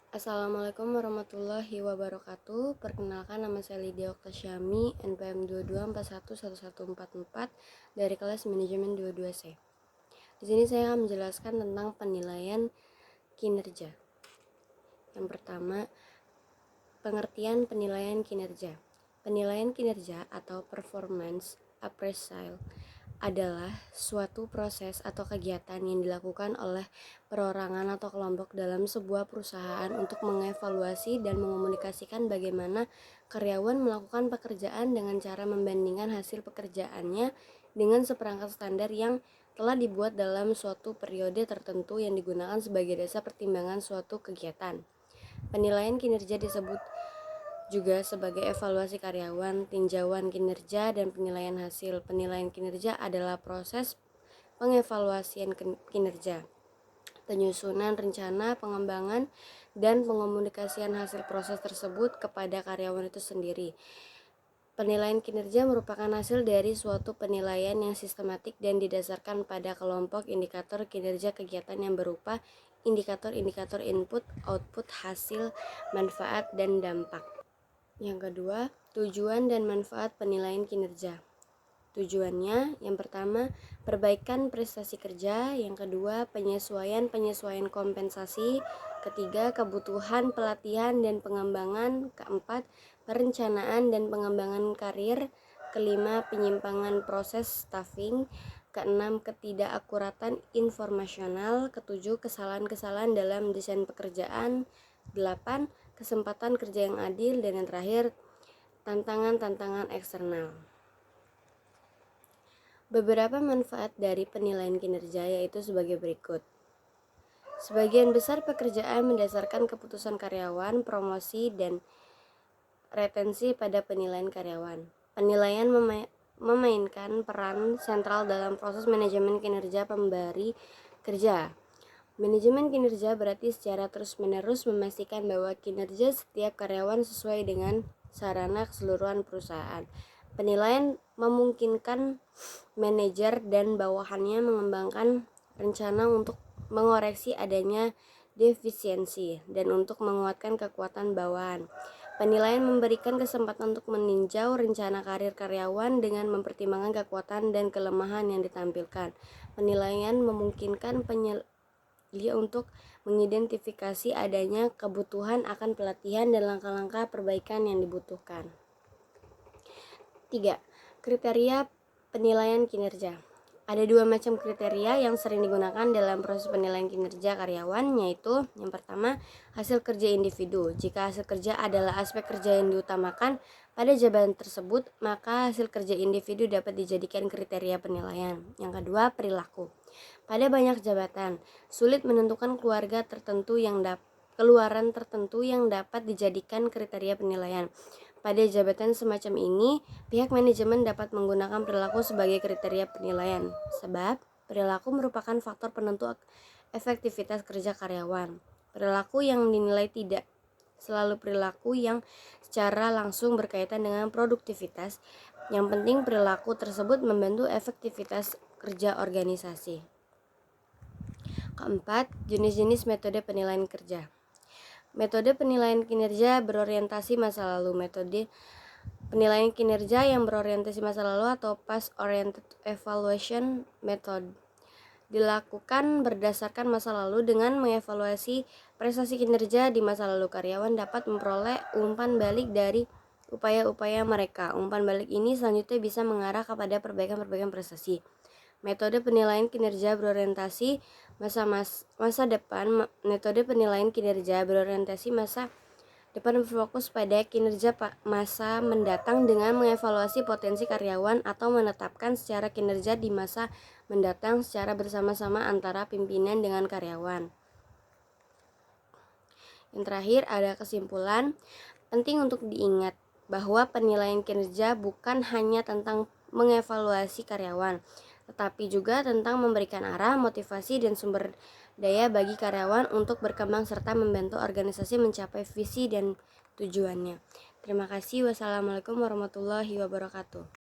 Assalamualaikum warahmatullahi wabarakatuh. Perkenalkan, nama saya Lydia Oktasyami, NPM 22411144 dari kelas manajemen 22C. Di sini saya akan menjelaskan tentang penilaian kinerja. Yang pertama, pengertian penilaian kinerja. Penilaian kinerja atau performance appraisal adalah suatu proses atau kegiatan yang dilakukan oleh perorangan atau kelompok dalam sebuah perusahaan untuk mengevaluasi dan mengomunikasikan bagaimana karyawan melakukan pekerjaan dengan cara membandingkan hasil pekerjaannya dengan seperangkat standar yang telah dibuat dalam suatu periode tertentu yang digunakan sebagai dasar pertimbangan suatu kegiatan. Penilaian kinerja disebut juga sebagai evaluasi karyawan, tinjauan kinerja, dan penilaian hasil. Penilaian kinerja adalah proses pengevaluasian kinerja, penyusunan rencana, pengembangan, dan pengomunikasian hasil proses tersebut kepada karyawan itu sendiri. Penilaian kinerja merupakan hasil dari suatu penilaian yang sistematik dan didasarkan pada kelompok indikator kinerja kegiatan yang berupa indikator-indikator input, output, hasil, manfaat, dan dampak. Yang kedua, tujuan dan manfaat penilaian kinerja. Tujuannya, yang pertama, perbaikan prestasi kerja. Yang kedua, penyesuaian kompensasi. Ketiga, kebutuhan pelatihan dan pengembangan. Keempat, perencanaan dan pengembangan karir. Kelima, penyimpangan proses staffing. Keenam, ketidakakuratan informasional. Ketujuh, kesalahan-kesalahan dalam desain pekerjaan. 8. Kesempatan kerja yang adil. Dan yang terakhir, tantangan-tantangan eksternal. Beberapa manfaat dari penilaian kinerja yaitu sebagai berikut. Sebagian besar pekerjaan mendasarkan keputusan karyawan, promosi, dan retensi pada penilaian karyawan. Penilaian memainkan peran sentral dalam proses manajemen kinerja pemberi kerja. Manajemen kinerja berarti secara terus-menerus memastikan bahwa kinerja setiap karyawan sesuai dengan sarana keseluruhan perusahaan. Penilaian memungkinkan manajer dan bawahannya mengembangkan rencana untuk mengoreksi adanya defisiensi dan untuk menguatkan kekuatan bawahan. Penilaian memberikan kesempatan untuk meninjau rencana karir karyawan dengan mempertimbangkan kekuatan dan kelemahan yang ditampilkan. Penilaian memungkinkan dia untuk mengidentifikasi adanya kebutuhan akan pelatihan dan langkah-langkah perbaikan yang dibutuhkan. 3. Kriteria penilaian kinerja. Ada dua macam kriteria yang sering digunakan dalam proses penilaian kinerja karyawan, yaitu yang pertama, hasil kerja individu. Jika hasil kerja adalah aspek kerja yang diutamakan pada jabatan tersebut, maka hasil kerja individu dapat dijadikan kriteria penilaian. Yang kedua, perilaku. Pada banyak jabatan, sulit menentukan keluaran tertentu yang dapat dijadikan kriteria penilaian. Pada jabatan semacam ini, pihak manajemen dapat menggunakan perilaku sebagai kriteria penilaian, sebab perilaku merupakan faktor penentu efektivitas kerja karyawan. Perilaku yang dinilai tidak selalu perilaku yang secara langsung berkaitan dengan produktivitas. Yang penting perilaku tersebut membantu efektivitas kerja organisasi. Keempat, jenis-jenis metode penilaian kerja. Metode penilaian kinerja berorientasi masa lalu. Metode penilaian kinerja yang berorientasi masa lalu atau past oriented evaluation method dilakukan berdasarkan masa lalu dengan mengevaluasi prestasi kinerja di masa lalu. Karyawan dapat memperoleh umpan balik dari upaya-upaya mereka. Umpan balik ini selanjutnya bisa mengarah kepada perbaikan prestasi. Metode penilaian kinerja berorientasi masa depan. Metode penilaian kinerja berorientasi masa depan berfokus pada kinerja masa mendatang dengan mengevaluasi potensi karyawan atau menetapkan secara kinerja di masa mendatang secara bersama-sama antara pimpinan dengan karyawan. Yang terakhir ada kesimpulan. Penting untuk diingat bahwa penilaian kinerja bukan hanya tentang mengevaluasi karyawan, tetapi juga tentang memberikan arah, motivasi, dan sumber daya bagi karyawan untuk berkembang serta membantu organisasi mencapai visi dan tujuannya. Terima kasih. Wassalamualaikum warahmatullahi wabarakatuh.